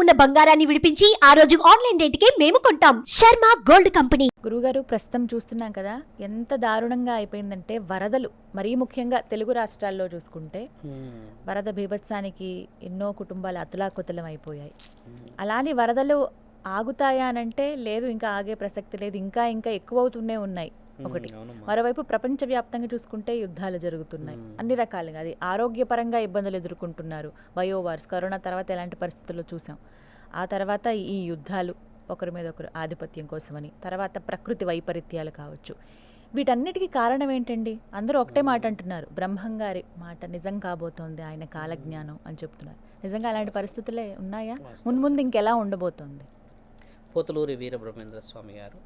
ఉన్న బంగారాన్ని విడిపించి ఆ రోజు ఆన్లైన్ రేటుకే మేము కొంటాం. Sharma gold company. గురుగారు, ప్రస్తుతం చూస్తున్నాం కదా, ఎంత దారుణంగా అయిపోయిందంటే వరదలు, మరీ ముఖ్యంగా తెలుగు రాష్ట్రాల్లో చూసుకుంటే వరద బీభత్సానికి ఎన్నో కుటుంబాలు అతలాకుతలం అయిపోయాయి. అలానే వరదలు ఆగుతాయా అనంటే లేదు, ఇంకా ఆగే ప్రసక్తి లేదు, ఇంకా ఇంకా ఎక్కువ అవుతూనే ఉన్నాయి ఒకటి. మరోవైపు ప్రపంచవ్యాప్తంగా చూసుకుంటే యుద్ధాలు జరుగుతున్నాయి అన్ని రకాలుగా. అది ఆరోగ్యపరంగా ఇబ్బందులు ఎదుర్కొంటున్నారు. బయోవార్స్, కరోనా తర్వాత ఎలాంటి పరిస్థితుల్లో చూసాం. ఆ తర్వాత ఈ యుద్ధాలు, ఒకరి మీద ఒకరు ఆధిపత్యం కోసమని, తర్వాత ప్రకృతి వైపరీత్యాలు కావచ్చు. వీటన్నిటికీ కారణం ఏంటండి? అందరూ ఒకటే మాట అంటున్నారు, బ్రహ్మంగారి మాట నిజం కాబోతోంది, ఆయన కాలజ్ఞానం అని చెప్తున్నారు. నిజంగా అలాంటి పరిస్థితులే ఉన్నాయా? మున్ముందు ఇంకెలా ఉండబోతోంది? పోతులూరి వీరబ్రహ్మేంద్ర స్వామి గారు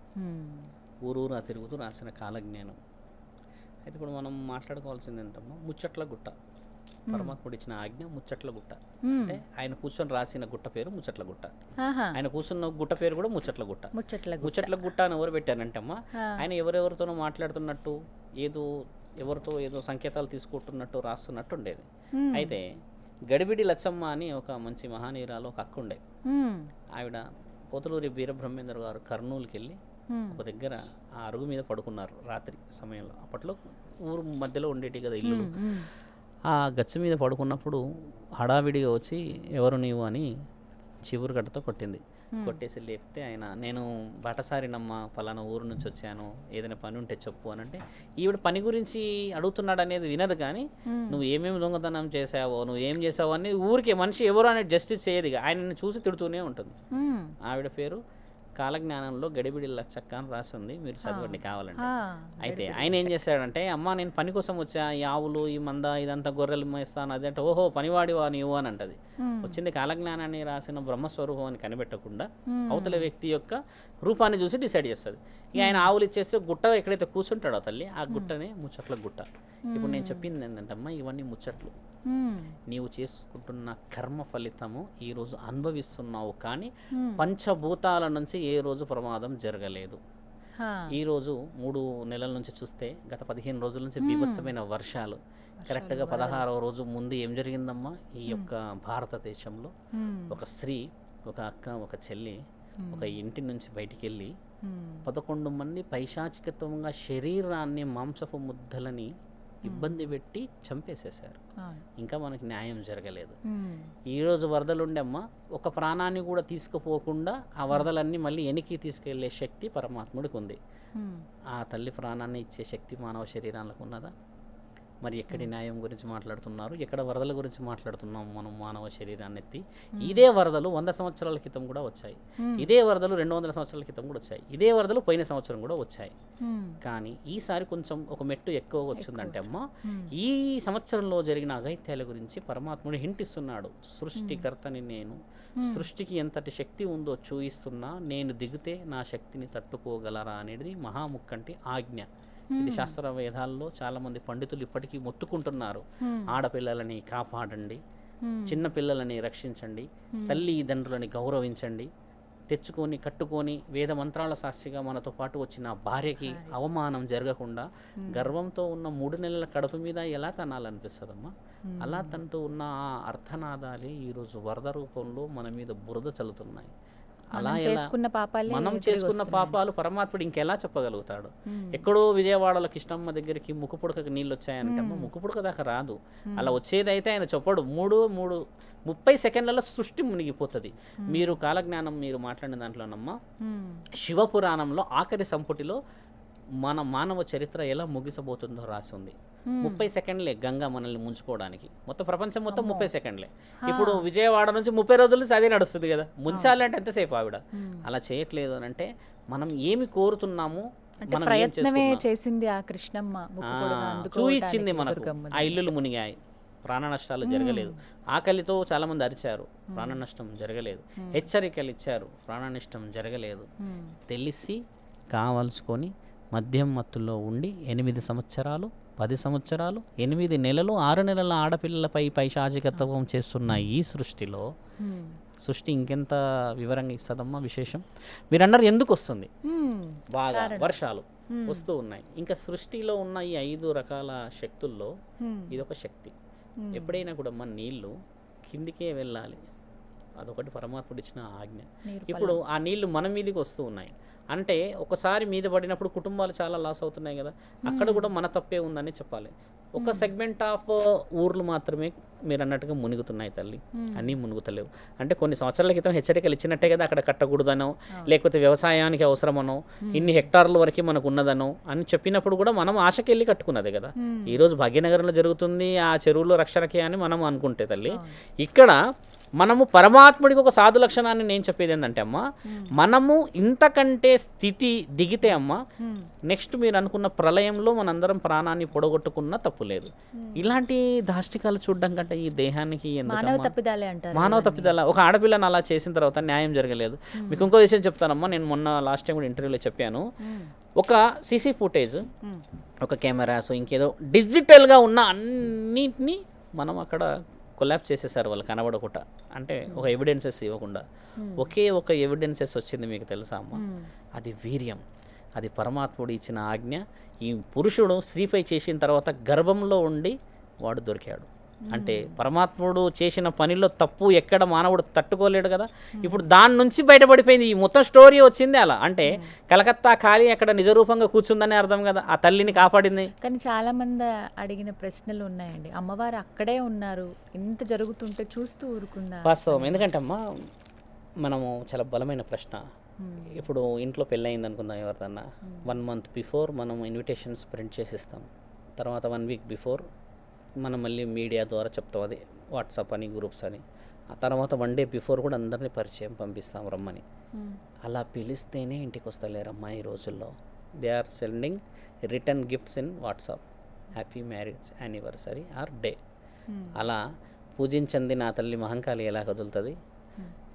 ఊరూరా తిరుగుతూ రాసిన కాలజ్ఞానం. అయితే ఇప్పుడు మనం మాట్లాడుకోవాల్సింది ఏంటమ్మా, ముచ్చట్ల గుట్ట. పరమాత్ముడు ఇచ్చిన ఆజ్ఞ ముచ్చట్ల గుట్ట. అంటే ఆయన కూర్చొని రాసిన గుట్ట పేరు ముచ్చట్ల గుట్ట. ఆయన కూర్చున్న గుట్ట పేరు కూడా ముచ్చట్ల గుట్ట. ముచ్చట్ల గుట్ట అని ఎవరు పెట్టారంటమ్మా, ఆయన ఎవరెవరితోనో మాట్లాడుతున్నట్టు, ఎవరితో ఏదో సంకేతాలు తీసుకుంటున్నట్టు రాస్తున్నట్టు ఉండేది. అయితే గడిబిడి లచ్చమ్మ అని ఒక మంచి మహానీయురాలు ఒక అక్క ఉండే. ఆవిడ పోతులూరి వీరబ్రహ్మేంద్ర గారు కర్నూలుకి వెళ్ళి ఒక దగ్గర ఆ అరుగు మీద పడుకున్నారు రాత్రి సమయంలో. అప్పట్లో ఊరు మధ్యలో ఉండేటి కదా ఇల్లు. ఆ గచ్చ మీద పడుకున్నప్పుడు హడావిడిగా వచ్చి ఎవరు నీవు అని చివురు గడ్డతో కొట్టింది. కొట్టేసి లేపితే ఆయన, నేను బాటసారినమ్మ, పలానా ఊరు నుంచి వచ్చాను, ఏదైనా పని ఉంటే చెప్పు అని అంటే, ఈవిడ పని గురించి అడుగుతున్నాడు అనేది వినదు. కానీ నువ్వు ఏమేమి దొంగతనం చేసావో, నువ్వు ఏం చేసావో అని ఊరికే మనిషి ఎవరు అనేది జస్టిస్ చేయదు. ఆయనని చూసి తిడుతూనే ఉంటుంది. ఆవిడ పేరు కాలజ్ఞానంలో గడిబిడి లచ్చక్క అని రాసి ఉంది, మీరు చదవండి కావాలంటే. అయితే ఆయన ఏం చేశాడంటే, అమ్మ నేను పని కోసం వచ్చా, ఈ ఆవులు, ఈ మంద, ఇదంతా గొర్రెలు మేస్తాను అది అంటే, ఓహో పనివాడివా నీవు అని అంటది. వచ్చింది కాలజ్ఞానాన్ని రాసిన బ్రహ్మస్వరూపం అని కనిపెట్టకుండా అవతల వ్యక్తి యొక్క రూపాన్ని చూసి డిసైడ్ చేస్తుంది. ఇక ఆయన ఆవులు ఇచ్చేస్తే గుట్ట ఎక్కడైతే కూర్చుంటాడో తల్లి, ఆ గుట్టనే ముచ్చట్ల గుట్ట. ఇప్పుడు నేను చెప్పింది ఏంటంటే అమ్మ, ఇవన్నీ ముచ్చట్లు. నీవు చేసుకుంటున్న కర్మ ఫలితము ఈరోజు అనుభవిస్తున్నావు, కానీ పంచభూతాల నుంచి ఏ రోజు ప్రమాదం జరగలేదు. ఈరోజు 3 నెలల నుంచి చూస్తే గత 15 రోజుల నుంచి బీభత్సమైన వర్షాలు. కరెక్ట్గా 16వ రోజు ముందు ఏం జరిగిందమ్మా, ఈ యొక్క భారతదేశంలో ఒక స్త్రీ, ఒక అక్క, ఒక చెల్లి ఒక ఇంటి నుంచి బయటికి వెళ్ళి 11 మంది పైశాచికత్వంగా శరీరాన్ని, మాంసపు ముద్దలని ఇబ్బంది పెట్టి చంపేసేశారు. ఇంకా మనకి న్యాయం జరగలేదు. ఈరోజు వరదలు ఉండమ్మా, ఒక ప్రాణాన్ని కూడా తీసుకుపోకుండా ఆ వరదలన్నీ మళ్ళీ వెనక్కి తీసుకెళ్లే శక్తి పరమాత్ముడికి ఉంది. ఆ తల్లి ప్రాణాన్ని ఇచ్చే శక్తి మానవ శరీరాలకు ఉన్నదా? మరి ఎక్కడి న్యాయం గురించి మాట్లాడుతున్నారు, ఎక్కడ వరదల గురించి మాట్లాడుతున్నాం మనం? మానవ శరీరాన్ని ఎత్తి ఇదే వరదలు 100 సంవత్సరాల క్రితం కూడా వచ్చాయి, ఇదే వరదలు 200 సంవత్సరాల క్రితం కూడా వచ్చాయి, ఇదే వరదలు పోయిన సంవత్సరం కూడా వచ్చాయి. కానీ ఈసారి కొంచెం ఒక మెట్టు ఎక్కువ వచ్చిందంటే అమ్మ, ఈ సంవత్సరంలో జరిగిన అఘాయిత్యాల గురించి పరమాత్ముడు హింట్ ఇస్తున్నాడు. సృష్టికర్తని నేను, సృష్టికి ఎంతటి శక్తి ఉందో చూయిస్తున్నా, నేను దిగితే నా శక్తిని తట్టుకోగలరా అనేది మహాముక్కంటి ఆజ్ఞ. ఇది శాస్త్ర వేదాల్లో చాలా మంది పండితులు ఇప్పటికీ మొత్తుకుంటున్నారు. ఆడపిల్లలని కాపాడండి, చిన్న పిల్లలని రక్షించండి, తల్లిదండ్రులని గౌరవించండి, తెచ్చుకొని కట్టుకొని వేద మంత్రాల సాక్షిగా మనతో పాటు వచ్చిన భార్యకి అవమానం జరగకుండా గర్వంతో ఉన్న 3 నెలల కడుపు మీద ఎలా తనాలనిపిస్తుందమ్మా? అలా తనతో ఉన్న ఆ అర్థనాదాలే ఈరోజు వరద రూపంలో మన మీద బురద చల్లుతున్నాయి. అలా మనం చేసుకున్న పాపాలు పరమాత్ముడు ఇంకెలా చెప్పగలుగుతాడు? ఎక్కడో విజయవాడలో కృష్ణమ్మ దగ్గరికి ముక్కుపుడకకి నీళ్ళు వచ్చాయంటే ముక్కుపుడక దాకా రాదు. అలా వచ్చేదైతే ఆయన చెప్పడు. 30 సెకండ్లలో సృష్టి మునిగిపోతుంది. మీరు కాలజ్ఞానం మీరు మాట్లాడిన దాంట్లోనమ్మా, శివపురాణంలో ఆఖరి సంపుటిలో మన మానవ చరిత్ర ఎలా ముగిసబోతుందో రాసి ఉంది. 30 సెకండ్లే గంగా మనల్ని ముంచుకోవడానికి. మొత్తం ప్రపంచం మొత్తం 30 సెకండ్లే. ఇప్పుడు విజయవాడ నుంచి 30 రోజుల నుంచి అదే నడుస్తుంది కదా. ముంచాలంటే ఎంతసేపు ఆవిడ? అలా చేయట్లేదు అని అంటే మనం ఏమి కోరుతున్నాము? ప్రయత్నమే చేసింది ఆ కృష్ణమ్మ, చూయించింది మనకు. ఆ ఇల్లులు మునిగాయి, ప్రాణ నష్టాలు జరగలేదు. ఆకలితో చాలా మంది అరిచారు, ప్రాణ నష్టం జరగలేదు. హెచ్చరికలు ఇచ్చారు, ప్రాణ నష్టం జరగలేదు. తెలిసి కావాల్సుకొని మద్యం మత్తులో ఉండి 8 సంవత్సరాలు 10 సంవత్సరాలు 8 నెలలు 6 నెలల ఆడపిల్లలపై పైశాచికత్వం చేస్తున్న ఈ సృష్టిలో సృష్టి ఇంకెంత వివరంగా ఇస్తుందమ్మా విశేషం? మీరు అన్నారు ఎందుకు వస్తుంది? బాగా వర్షాలు వస్తూ ఉన్నాయి. ఇంకా సృష్టిలో ఉన్న ఈ 5 రకాల శక్తుల్లో ఇదొక శక్తి. ఎప్పుడైనా కూడా మన నీళ్లు కిందికే వెళ్ళాలి, అదొకటి పరమాత్ముడు ఇచ్చిన ఆజ్ఞ. నీరు ఇప్పుడు ఆ నీళ్లు మన మీదకి వస్తూ ఉన్నాయి అంటే ఒకసారి మీద పడినప్పుడు కుటుంబాలు చాలా లాస్ అవుతున్నాయి కదా, అక్కడ కూడా మన తప్పే ఉందని చెప్పాలి. ఒక సెగ్మెంట్ ఆఫ్ ఊర్లు మాత్రమే మీరు అన్నట్టుగా మునుగుతున్నాయి తల్లి, అన్నీ మునుగుతలేవు. అంటే కొన్ని సంవత్సరాల క్రితం హెచ్చరికలు ఇచ్చినట్టే కదా అక్కడ కట్టకూడదనో లేకపోతే వ్యవసాయానికి అవసరమనో ఇన్ని హెక్టార్ల వరకు మనకు ఉన్నదనో అని చెప్పినప్పుడు కూడా మనం ఆశకెళ్ళి కట్టుకున్నదే కదా. ఈరోజు భాగ్యనగరంలో జరుగుతుంది ఆ చెరువులో రక్షణకే అని మనం అనుకుంటే తల్లి, ఇక్కడ మనము పరమాత్ముడికి ఒక సాధు లక్షణాన్ని నేను చెప్పేది ఏంటంటే అమ్మ, మనము ఇంతకంటే స్థితి దిగితే అమ్మ నెక్స్ట్ మీరు అనుకున్న ప్రళయంలో మనందరం ప్రాణాన్ని పొడగొట్టుకున్నా తప్పు లేదు. ఇలాంటి దాష్టికాలు చూడడం కంటే ఈ దేహానికి మానవ తప్పిదాలే అంటారు. మానవ తప్పిదాల. ఒక ఆడపిల్లని అలా చేసిన తర్వాత న్యాయం జరగలేదు. మీకు ఇంకో విషయం చెప్తానమ్మా, నేను మొన్న లాస్ట్ టైం కూడా ఇంటర్వ్యూలో చెప్పాను, ఒక సీసీ ఫుటేజ్, ఒక కెమెరాస్, ఇంకేదో డిజిటల్గా ఉన్న అన్నిటినీ మనం అక్కడ కొలాప్స్ చేసేసారు వాళ్ళు కనబడకుండా, అంటే ఒక ఎవిడెన్సెస్ ఇవ్వకుండా. ఒకే ఒక ఎవిడెన్సెస్ వచ్చింది మీకు తెలుసా అమ్మ, అది వీర్యం, అది పరమాత్ముడు ఇచ్చిన ఆజ్ఞ. ఈ పురుషుడు స్త్రీపై చేసిన తర్వాత గర్భంలో ఉండి వాడు దొరికాడు అంటే పరమాత్ముడు చేసిన పనిలో తప్పు ఎక్కడ మానవుడు తట్టుకోలేడు కదా. ఇప్పుడు దాని నుంచి బయటపడిపోయింది, ఈ మొత్తం స్టోరీ వచ్చింది అలా. అంటే కలకత్తా ఖాళీ అక్కడ నిజరూపంగా కూర్చుందని అర్థం కదా, ఆ తల్లిని కాపాడింది. కానీ చాలా మంది అడిగిన ప్రశ్నలు ఉన్నాయండి, అమ్మవారు అక్కడే ఉన్నారు, ఇంత జరుగుతుంటే చూస్తూ ఊరుకుందా? వాస్తవం. ఎందుకంటే అమ్మ మనము చాలా బలమైన ప్రశ్న. ఇప్పుడు ఇంట్లో పెళ్ళయింది అనుకుందాం, ఎవరిదన్నా 1 month బిఫోర్ మనం ఇన్విటేషన్స్ ప్రింట్ చేసిస్తాం, తర్వాత 1 week బిఫోర్ మనం మళ్ళీ మీడియా ద్వారా చెప్తాం, అది వాట్సాప్ అని గ్రూప్స్ అని. ఆ తర్వాత 1 day బిఫోర్ కూడా అందరినీ పరిచయం పంపిస్తాం రమ్మని. అలా పిలిస్తేనే ఇంటికి వస్తలేరమ్మా ఈ రోజుల్లో. They are sending return gifts in WhatsApp, happy marriage anniversary or day. అలా పూజించింది నా తల్లి మహంకాళి ఎలా కదులుతుంది.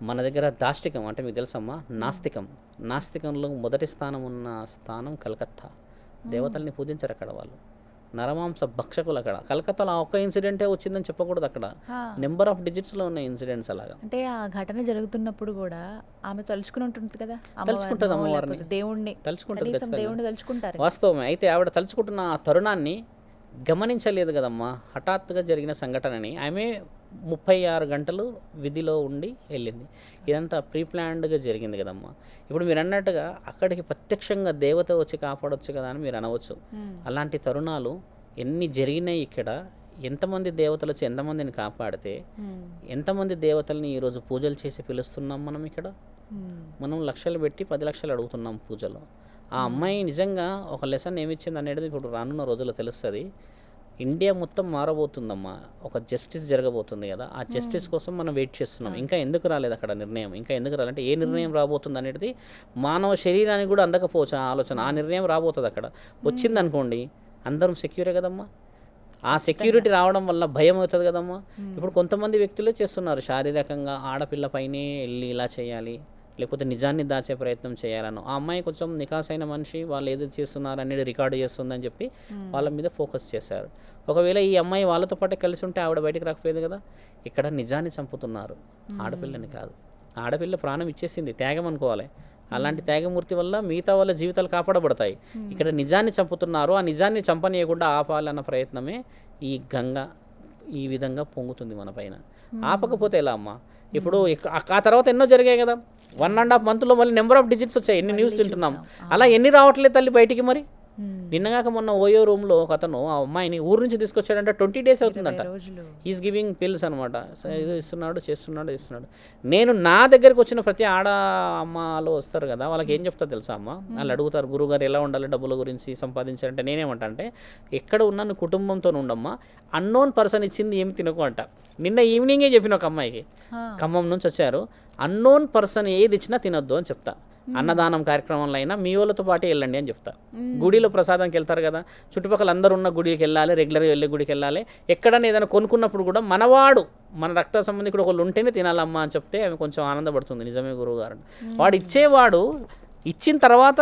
మన దగ్గర దాష్టికం అంటే మీకు తెలుసమ్మా, నాస్తికంలో మొదటి స్థానం ఉన్న స్థానం కలకత్తా. దేవతల్ని పూజించరు అక్కడ వాళ్ళు, నరమాంస భక్షకులు అక్కడ. కలకత్తాలో ఒక్క ఇన్సిడెంటే వచ్చిందని చెప్పకూడదు, అక్కడ నెంబర్ ఆఫ్ డిజిట్స్లో ఉన్న ఇన్సిడెంట్స్ అలాగా. అంటే ఆ ఘటన జరుగుతున్నప్పుడు కూడా ఆమె తలుచుకుని ఉంటుంది కదా, తలుచుకుంటుంది అమ్మవారిని, దేవుణ్ణి తలుచుకుంటుంది, దేవుణ్ణి తలుచుకుంటారు. వాస్తవమే. అయితే ఆవిడ తలుచుకుంటున్న ఆ తరుణాన్ని గమనించలేదు కదమ్మా, హఠాత్తుగా జరిగిన సంఘటనని. ఆమె 36 గంటలు విధిలో ఉండి వెళ్ళింది. ఇదంతా ప్రీ ప్లాన్డ్గా జరిగింది కదమ్మా. ఇప్పుడు మీరు అన్నట్టుగా అక్కడికి ప్రత్యక్షంగా దేవత వచ్చి కాపాడొచ్చు కదా అని మీరు అనవచ్చు. అలాంటి తరుణాలు ఎన్ని జరిగినాయి ఇక్కడ. ఎంతమంది దేవతలు వచ్చి ఎంతమందిని కాపాడితే ఎంతమంది దేవతల్ని ఈరోజు పూజలు చేసి పిలుస్తున్నాం మనం ఇక్కడ. మనం లక్షలు పెట్టి 10 లక్షలు అడుగుతున్నాం పూజలో. ఆ అమ్మాయి నిజంగా ఒక లెసన్ ఏమిచ్చింది అనేది ఇప్పుడు రానున్న రోజుల్లో తెలుస్తుంది. ఇండియా మొత్తం మారబోతుందమ్మా, ఒక జస్టిస్ జరగబోతుంది కదా, ఆ జస్టిస్ కోసం మనం వెయిట్ చేస్తున్నాం. ఇంకా ఎందుకు రాలేదు అక్కడ నిర్ణయం, ఇంకా ఎందుకు రాలంటే ఏ నిర్ణయం రాబోతుంది అనేది మానవ శరీరానికి కూడా అందకపోవచ్చు ఆ ఆలోచన. ఆ నిర్ణయం రాబోతుంది అక్కడ. వచ్చిందనుకోండి అందరం సెక్యూరే కదమ్మా. ఆ సెక్యూరిటీ రావడం వల్ల భయం అవుతుంది కదమ్మా. ఇప్పుడు కొంతమంది వ్యక్తులే చేస్తున్నారు శారీరకంగా ఆడపిల్ల పైనే వెళ్ళి ఇలా చేయాలి, లేకపోతే నిజాన్ని దాచే ప్రయత్నం చేయాలను. ఆ అమ్మాయి కొంచెం నికాసైన మనిషి, వాళ్ళు ఏది చేస్తున్నారు అనేది రికార్డు చేస్తుందని చెప్పి వాళ్ళ మీద ఫోకస్ చేశారు. ఒకవేళ ఈ అమ్మాయి వాళ్ళతో పాటు కలిసి ఉంటే ఆవిడ బయటకు రాకపోయేది కదా. ఇక్కడ నిజాన్ని చంపుతున్నారు, ఆడపిల్లని కాదు. ఆడపిల్ల ప్రాణం ఇచ్చేసింది, త్యాగం అనుకోవాలి. అలాంటి త్యాగమూర్తి వల్ల మిగతా వాళ్ళ జీవితాలు కాపాడబడతాయి. ఇక్కడ నిజాన్ని చంపుతున్నారు, ఆ నిజాన్ని చంపనీయకుండా ఆపాలన్న ప్రయత్నమే ఈ గంగ ఈ విధంగా పొంగుతుంది మన పైన. ఆపకపోతే ఎలా అమ్మా? ఇప్పుడు ఆ తర్వాత ఎన్నో జరిగాయి కదా. 1.5 monthలో మళ్ళీ నెంబర్ ఆఫ్ డిజిట్స్ వచ్చాయి. ఎన్ని న్యూస్ వింటున్నాం, అలా ఎన్ని రావట్లేదు తల్లి బయటికి. మరి నిన్నగాక మొన్న ఓయో రూమ్లో ఒక అతను ఆ అమ్మాయిని ఊరు నుంచి తీసుకొచ్చాడంటే 20 days అవుతుందంట. ఈజ్ గివింగ్ పిల్స్ అనమాట, ఇది ఇస్తున్నాడు, చేస్తున్నాడు. నేను నా దగ్గరికి వచ్చిన ప్రతి ఆడ అమ్మలో వస్తారు కదా, వాళ్ళకి ఏం చెప్తా తెలుసా అమ్మ? వాళ్ళు అడుగుతారు, గురుగారు ఎలా ఉండాలి, డబ్బుల గురించి సంపాదించాలంటే నేనేమంటా అంటే, ఎక్కడ ఉన్నాను కుటుంబంతో ఉండమ్మా, అన్నోన్ పర్సన్ ఇచ్చింది ఏమి తినకు అంట. నిన్న ఈవినింగే చెప్పిన ఒక అమ్మాయికి, ఖమ్మం నుంచి వచ్చారు, అన్నోన్ పర్సన్ ఏది ఇచ్చినా తినొద్దు అని చెప్తా. అన్నదానం కార్యక్రమంలో అయినా మీ వాళ్ళతో పాటు వెళ్ళండి అని చెప్తా. గుడిలో ప్రసాదంకి వెళ్తారు కదా, చుట్టుపక్కల అందరూ ఉన్న గుడికి వెళ్ళాలి, రెగ్యులర్గా వెళ్ళే గుడికి వెళ్ళాలి. ఎక్కడైనా ఏదైనా కొనుక్కున్నప్పుడు కూడా మనవాడు, మన రక్త సంబంధికుడు ఒకళ్ళు ఉంటేనే తినాలమ్మా అని చెప్తే ఆమె కొంచెం ఆనందపడుతుంది. నిజమే గురువు గారు, వాడు ఇచ్చేవాడు ఇచ్చిన తర్వాత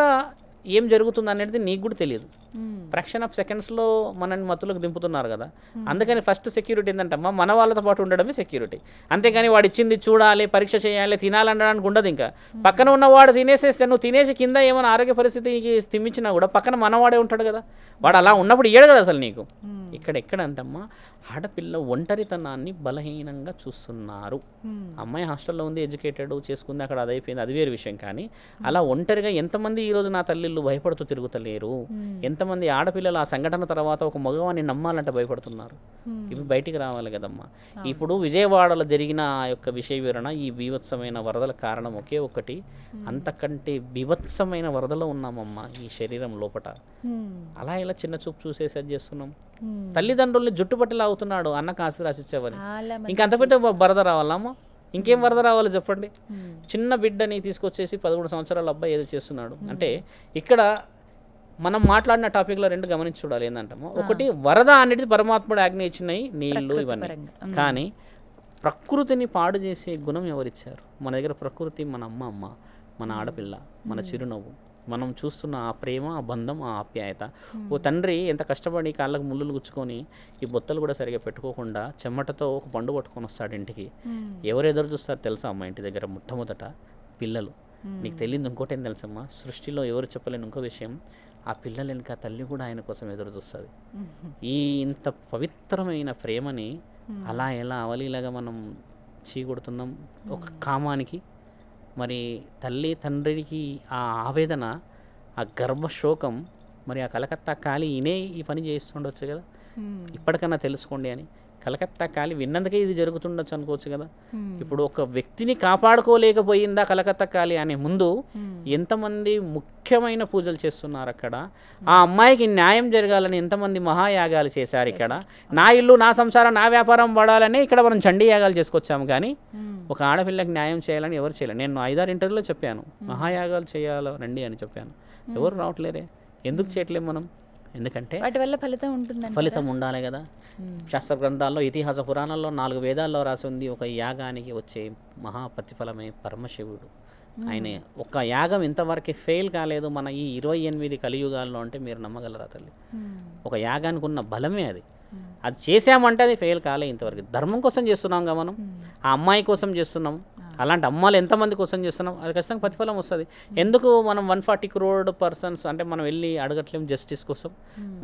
ఏం జరుగుతుంది అనేది నీకు కూడా తెలియదు. ఫ్రాక్షన్ ఆఫ్ సెకండ్స్లో మనని మత్తులకు దింపుతున్నారు కదా. అందుకని ఫస్ట్ సెక్యూరిటీ ఏంటంటమ్మా మన వాళ్ళతో పాటు ఉండడమే సెక్యూరిటీ. అంతేగాని వాడు ఇచ్చింది చూడాలి, పరీక్ష చేయాలి, తినాలనడానికి ఉండదు. ఇంకా పక్కన ఉన్నవాడు తినేసేస్తే నువ్వు తినేసి కింద ఏమైనా ఆరోగ్య పరిస్థితికి స్థిమించినా కూడా పక్కన మనవాడే ఉంటాడు కదా. వాడు అలా ఉన్నప్పుడు ఇయ్యడు కదా అసలు నీకు. ఇక్కడ ఎక్కడంటమ్మా ఆడపిల్ల ఒంటరితనాన్ని బలహీనంగా చూస్తున్నారు. అమ్మాయి హాస్టల్లో ఉంది, ఎడ్యుకేటెడ్, చేసుకుంది, అక్కడ అదైపోయింది, అది వేరే విషయం. కానీ అలా ఒంటరిగా ఎంతమంది ఈరోజు నా తల్లిళ్ళు భయపడుతూ తిరుగుతలేరు, ఎంతమంది ఆడపిల్లలు ఆ సంఘటన తర్వాత ఒక మగవాన్ని నమ్మాలంటే భయపడుతున్నారు. ఇవి బయటికి రావాలి కదమ్మా. ఇప్పుడు విజయవాడలో జరిగిన ఆ యొక్క విషయ వివరణ, ఈ బీభత్సమైన వరదల కారణం ఒకే ఒకటి, అంతకంటే బీభత్సమైన వరదలో ఉన్నామమ్మా ఈ శరీరం లోపట. అలా ఇలా చిన్న చూపు చూసేసి చేస్తున్నాం. తల్లిదండ్రుల్ని జుట్టుపట్టి లాగుతున్నాడు అన్నకు ఆస్తి రాసిచ్చేవని. ఇంకంత పెద్ద వరద రావాలమ్మా, ఇంకేం వరద రావాలి చెప్పండి. చిన్న బిడ్డని తీసుకొచ్చేసి 11 సంవత్సరాల అబ్బాయి ఏదో చేస్తున్నాడు అంటే ఇక్కడ మనం మాట్లాడిన టాపిక్లో రెండు గమనించి చూడాలి. ఏంటంటామో ఒకటి వరద అనేది పరమాత్ముడు ఆజ్ఞ ఇచ్చినాయి నీళ్లు ఇవన్నీ. కానీ ప్రకృతిని పాడు చేసే గుణం ఎవరిచ్చారు? మన దగ్గర ప్రకృతి మన అమ్మ, మన ఆడపిల్ల, మన చిరునవ్వు, మనం చూస్తున్న ఆ ప్రేమ, ఆ బంధం, ఆ ఆప్యాయత. ఓ తండ్రి ఎంత కష్టపడి కాళ్ళకు ముళ్ళులు గుచ్చుకొని ఈ బొత్తలు కూడా సరిగా పెట్టుకోకుండా చెమటతో ఒక పండు పట్టుకొని వస్తాడు ఇంటికి. ఎవరు ఎదురు చూస్తారు తెలుసా అమ్మ ఇంటి దగ్గర? మొట్టమొదట పిల్లలు. నీకు తెలియదు ఇంకోటి ఏం తెలుసమ్మా, సృష్టిలో ఎవరు చెప్పలేని ఇంకో విషయం, ఆ పిల్లలు వెనుక తల్లి కూడా ఆయన కోసం ఎదురు చూస్తుంది. ఈ ఇంత పవిత్రమైన ప్రేమని అలా ఎలా అవలీలాగా మనం చీకొడుతున్నాం ఒక కామానికి. మరి తల్లి తండ్రికి ఆ ఆవేదన, ఆ గర్భశోకం, మరి ఆ కలకత్తా కాళీ ఈయనే ఈ పని చేస్తుండొచ్చు కదా. ఇప్పటికన్నా తెలుసుకోండి అని. కలకత్తా కాళీ విన్నందుకే ఇది జరుగుతుండొచ్చు అనుకోవచ్చు కదా. ఇప్పుడు ఒక వ్యక్తిని కాపాడుకోలేకపోయిందా కలకత్తా కాళీ అనే ముందు ఎంతమంది ముఖ్యమైన పూజలు చేస్తున్నారు అక్కడ. ఆ అమ్మాయికి న్యాయం జరగాలని ఎంతమంది మహాయాగాలు చేశారు ఇక్కడ. నా ఇల్లు, నా సంసారం, నా వ్యాపారం పడాలని ఇక్కడ మనం చండీ యాగాలు చేసుకొచ్చాము. కానీ ఒక ఆడపిల్లకి న్యాయం చేయాలని ఎవరు చేయలేరు. నేను 5-6 ఇంటర్వ్యూలో చెప్పాను, మహాయాగాలు చేయాలో రండి అని చెప్పాను. ఎవరు రావట్లేరే. ఎందుకు చేయట్లేము మనం? ఎందుకంటే వాటి వల్ల ఫలితం ఉంటుంది, ఫలితం ఉండాలి కదా. శాస్త్ర గ్రంథాల్లో, ఇతిహాస పురాణాల్లో, 4 వేదాల్లో రాసి ఉంది, ఒక యాగానికి వచ్చే మహాప్రతిఫలమే పరమశివుడు. ఆయన ఒక యాగం ఇంతవరకు ఫెయిల్ కాలేదు మన ఈ 28 కలియుగాల్లో అంటే మీరు నమ్మగలరా తల్లి? ఒక యాగానికి ఉన్న బలమే అది. అది చేసామంటే అది ఫెయిల్ కాలే ఇంతవరకు. ధర్మం కోసం చేస్తున్నాం కదా మనం, ఆ అమ్మాయి కోసం చేస్తున్నాం. అలాంటి అమ్మాయిలు ఎంతమంది కోసం చేస్తున్నాం, అది ఖచ్చితంగా ప్రతిఫలం వస్తుంది. ఎందుకు మనం 140 crore పర్సన్స్ అంటే మనం వెళ్ళి అడగట్లేము జస్టిస్ కోసం?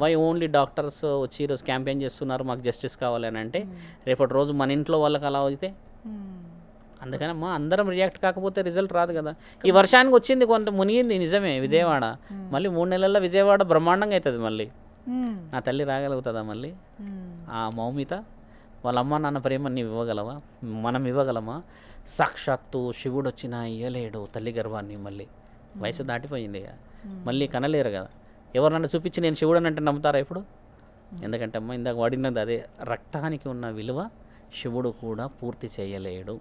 వై ఓన్లీ డాక్టర్స్ వచ్చి ఈరోజు క్యాంపెయిన్ చేస్తున్నారు మాకు జస్టిస్ కావాలి అని అంటే, రేపటి రోజు మన ఇంట్లో వాళ్ళకి అలా అయితే? అందుకని అమ్మా అందరం రియాక్ట్ కాకపోతే రిజల్ట్ రాదు కదా. ఈ వర్షానికి వచ్చింది కొంత మునిగింది నిజమే విజయవాడ, మళ్ళీ 3 నెలల్లో విజయవాడ బ్రహ్మాండంగా అవుతుంది. మళ్ళీ నా తల్లి రాగలుగుతుందా మళ్ళీ? ఆ మౌమిత వాళ్ళ అమ్మ నాన్న ప్రేమ నీవు ఇవ్వగలవా? మనం ఇవ్వగలమా? సాక్షాత్తు శివుడు వచ్చినా ఇయ్యలేడు తల్లి గర్వాన్ని. మళ్ళీ వయసు దాటిపోయింది, మళ్ళీ కనలేరు కదా. ఎవరినన్నా చూపించి నేను శివుడు అంటే నమ్ముతారా ఇప్పుడు? ఎందుకంటే అమ్మ ఇందాక వాడినది అదే, రక్తానికి ఉన్న విలువ శివుడు కూడా పూర్తి చేయలేడు.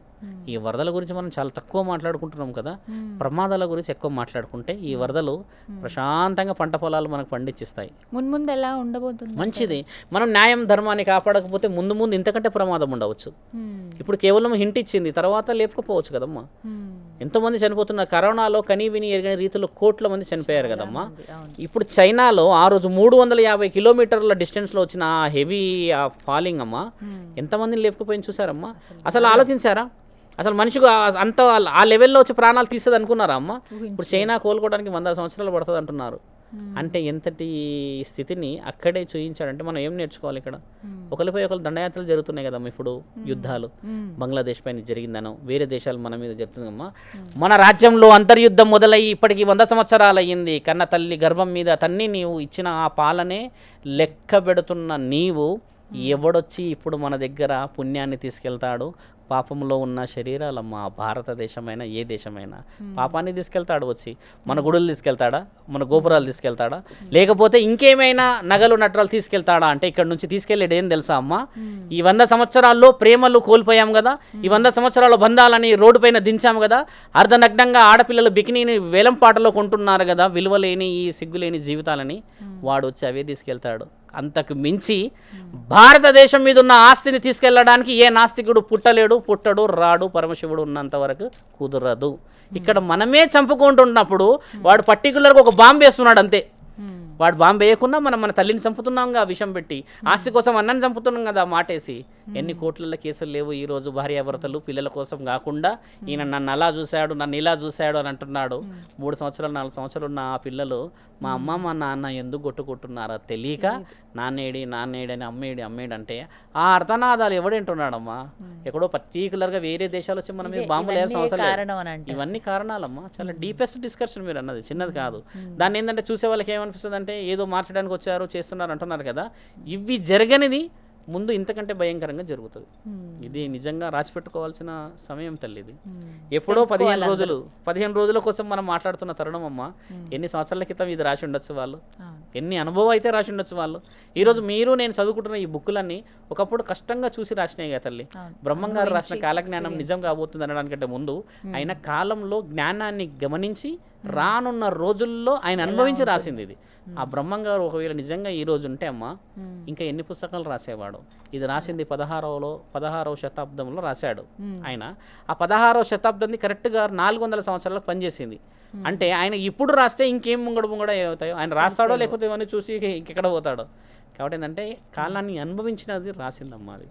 ఈ వరదల గురించి మనం చాలా తక్కువ మాట్లాడుకుంటున్నాం కదా, ప్రమాదాల గురించి ఎక్కువ మాట్లాడుకుంటే ఈ వరదలు ప్రశాంతంగా పంట పొలాలు మనకు పండించిస్తాయి. ముందు ఎలా ఉండబోతుంది? మంచిది. మనం న్యాయం ధర్మాన్ని కాపాడకపోతే ముందు ఇంతకంటే ప్రమాదం ఉండవచ్చు. ఇప్పుడు కేవలం హింట్ ఇచ్చింది, తర్వాత లేపకపోవచ్చు కదమ్మా. ఎంతోమంది చనిపోతున్నారు. కరోనాలో కనీ విని ఎరిగిన రీతిలో కోట్ల మంది చనిపోయారు కదమ్మా. ఇప్పుడు చైనాలో ఆ రోజు 350 కిలోమీటర్ల డిస్టెన్స్లో వచ్చిన ఆ హెవీ ఆ ఫాలింగ్ అమ్మా, ఎంతమందిని లేపకపోయింది చూసారమ్మా? అసలు ఆలోచించారా? అసలు మనిషికి అంత ఆ లెవెల్లో వచ్చి ప్రాణాలు తీస్తుంది అనుకున్నారా అమ్మ? ఇప్పుడు చైనా కోలుకోవడానికి 100 సంవత్సరాలు పడుతుంది అంటున్నారు. అంటే ఎంతటి స్థితిని అక్కడే చూయించాడంటే మనం ఏం నేర్చుకోవాలి ఇక్కడ? ఒకరిపై ఒకరు దండయాత్రలు జరుగుతున్నాయి కదమ్మా. ఇప్పుడు యుద్ధాలు బంగ్లాదేశ్ పైన జరిగిందనో, వేరే దేశాలు మన మీద జరుగుతుందమ్మా. మన రాజ్యంలో అంతర్యుద్ధం మొదలయ్యి ఇప్పటికి 100 సంవత్సరాలు అయ్యింది. కన్న తల్లి గర్భం మీద తన్ని నీవు ఇచ్చిన ఆ పాలనే లెక్క పెడుతున్న నీవు ఎవడొచ్చి ఇప్పుడు మన దగ్గర పుణ్యాన్ని తీసుకెళ్తాడు? పాపంలో ఉన్న శరీరాలమ్మ. భారతదేశమైనా ఏ దేశమైనా పాపాన్ని తీసుకెళ్తాడు వచ్చి. మన గుడులు తీసుకెళ్తాడా? మన గోపురాలు తీసుకెళ్తాడా? లేకపోతే ఇంకేమైనా నగలు నట్రాలు తీసుకెళ్తాడా? అంటే ఇక్కడ నుంచి తీసుకెళ్ళేది ఏం తెలుసా అమ్మ? ఈ 100 సంవత్సరాల్లో ప్రేమలు కోల్పోయాం కదా, ఈ 100 సంవత్సరాల బంధాలని రోడ్డు పైన దించాము కదా, అర్ధనగ్నంగా ఆడపిల్లలు బికినీని వేలం పాటలో కొంటున్నారు కదా, విలువలేని ఈ సిగ్గులేని జీవితాలని. వాడు వచ్చి అవే తీసుకెళ్తాడు. అంతకు మించి భారతదేశం మీద ఉన్న ఆస్తిని తీసుకెళ్ళడానికి ఏ నాస్తికుడు పుట్టడు, రాడు. పరమశివుడు ఉన్నంత వరకు కుదరదు. ఇక్కడ మనమే చంపుకుంటున్నప్పుడు వాడు పర్టికులర్గా ఒక బాంబు వేస్తున్నాడు అంతే. వాడు బాంబు వేయకుండా మనం మన తల్లిని చంపుతున్నాంగా విషం పెట్టి, ఆస్తి కోసం అన్నని చంపుతున్నాం కదా మాటేసి. ఎన్ని కోట్లలో కేసులు లేవు ఈరోజు భార్యాభర్తలు పిల్లల కోసం కాకుండా. ఈయన నన్ను అలా చూశాడు, నన్ను ఇలా చూశాడు అని అంటున్నాడు. 3 సంవత్సరాలు 4 సంవత్సరాలు ఉన్న ఆ పిల్లలు మా అమ్మ మా నాన్న ఎందుకు కొట్టుకుంటున్నారో తెలియక నాన్నేడి అని అమ్మేడి అంటే ఆ అర్థనాదాలు ఎవడేంటున్నాడమ్మా? ఎక్కడో పర్టికులర్గా వేరే దేశాలు వచ్చి మన మీద బాంబులు వేయాల్సిన అవసరం లేదు. ఇవన్నీ కారణాలమ్మా. చాలా డీపెస్ట్ డిస్కషన్ మీరు అన్నది, చిన్నది కాదు. దాన్ని ఏంటంటే చూసే వాళ్ళకి ఏమనిపిస్తుంది అంటే ఏదో మార్చడానికి వచ్చారు చేస్తున్నారు అంటున్నారు కదా. ఇవి జరగనిది ముందు ఇంతకంటే భయంకరంగా జరుగుతుంది. ఇది నిజంగా రాసి పెట్టుకోవాల్సిన సమయం తల్లి. ఇది ఎప్పుడో 15 రోజుల కోసం మనం మాట్లాడుతున్న తరుణం అమ్మ. ఎన్ని సంవత్సరాల క్రితం ఇది రాసి ఉండొచ్చు వాళ్ళు, ఎన్ని అనుభవం అయితే రాసి ఉండొచ్చు వాళ్ళు. ఈరోజు మీరు నేను చదువుకుంటున్న ఈ బుక్కులన్నీ ఒకప్పుడు కష్టంగా చూసి రాసినాయి కదా తల్లి. బ్రహ్మం గారు రాసిన కాలజ్ఞానం నిజం కాబోతుంది అనడానికంటే ముందు ఆయన కాలంలో జ్ఞానాన్ని గమనించి రానున్న రోజుల్లో ఆయన అనుభవించి రాసింది ఇది. ఆ బ్రహ్మం గారు ఒకవేళ నిజంగా ఈ రోజు ఉంటే అమ్మ ఇంకా ఎన్ని పుస్తకాలు రాసేవాడు. ఇది రాసింది 16వ శతాబ్దంలో రాశాడు ఆయన. ఆ 16వ శతాబ్దంది కరెక్ట్గా 400 సంవత్సరాలకు పనిచేసింది. అంటే ఆయన ఇప్పుడు రాస్తే ఇంకేం ముంగడ అవుతాయో ఆయన రాస్తాడో లేకపోతే ఇవన్నీ చూసి ఇంకెక్కడ పోతాడో. కాబట్టి ఏంటంటే కాలాన్ని అనుభవించినది రాసిందమ్మా అది.